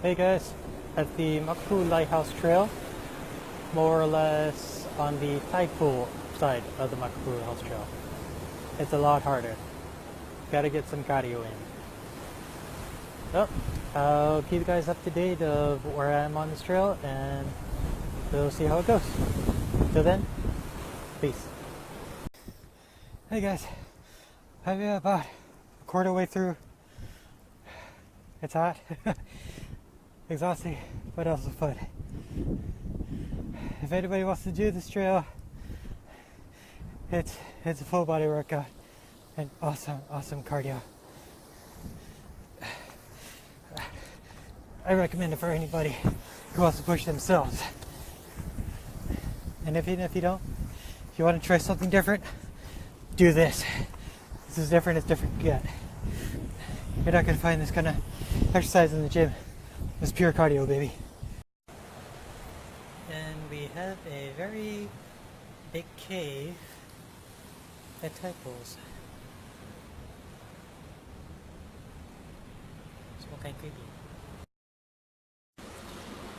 Hey guys, at the Makapu'u Lighthouse Trail, more or less on the Tidepool side of the Makapu'u Lighthouse Trail. It's a lot harder. Gotta get some cardio in. So, I'll keep you guys up to date of where I am on this trail and we'll see how it goes. Till then, peace. Hey guys, I'm about a quarter way through. It's hot, exhausting, but also fun. If anybody wants to do this trail, it's a full body workout and awesome cardio. I recommend it for anybody who wants to push themselves. And even if you don't, if you want to try something different, do this. This is different as different can get. You're not going to find this kind of exercise in the gym. It's pure cardio, baby. And we have a very big cave at Tidepools. It's all kind of creepy.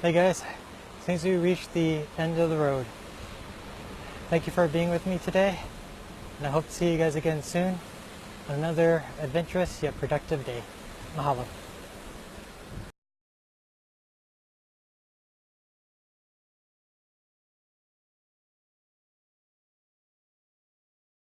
Hey guys, since we reached the end of the road, thank you for being with me today, and I hope to see you guys again soon on another adventurous yet productive day. Mahalo.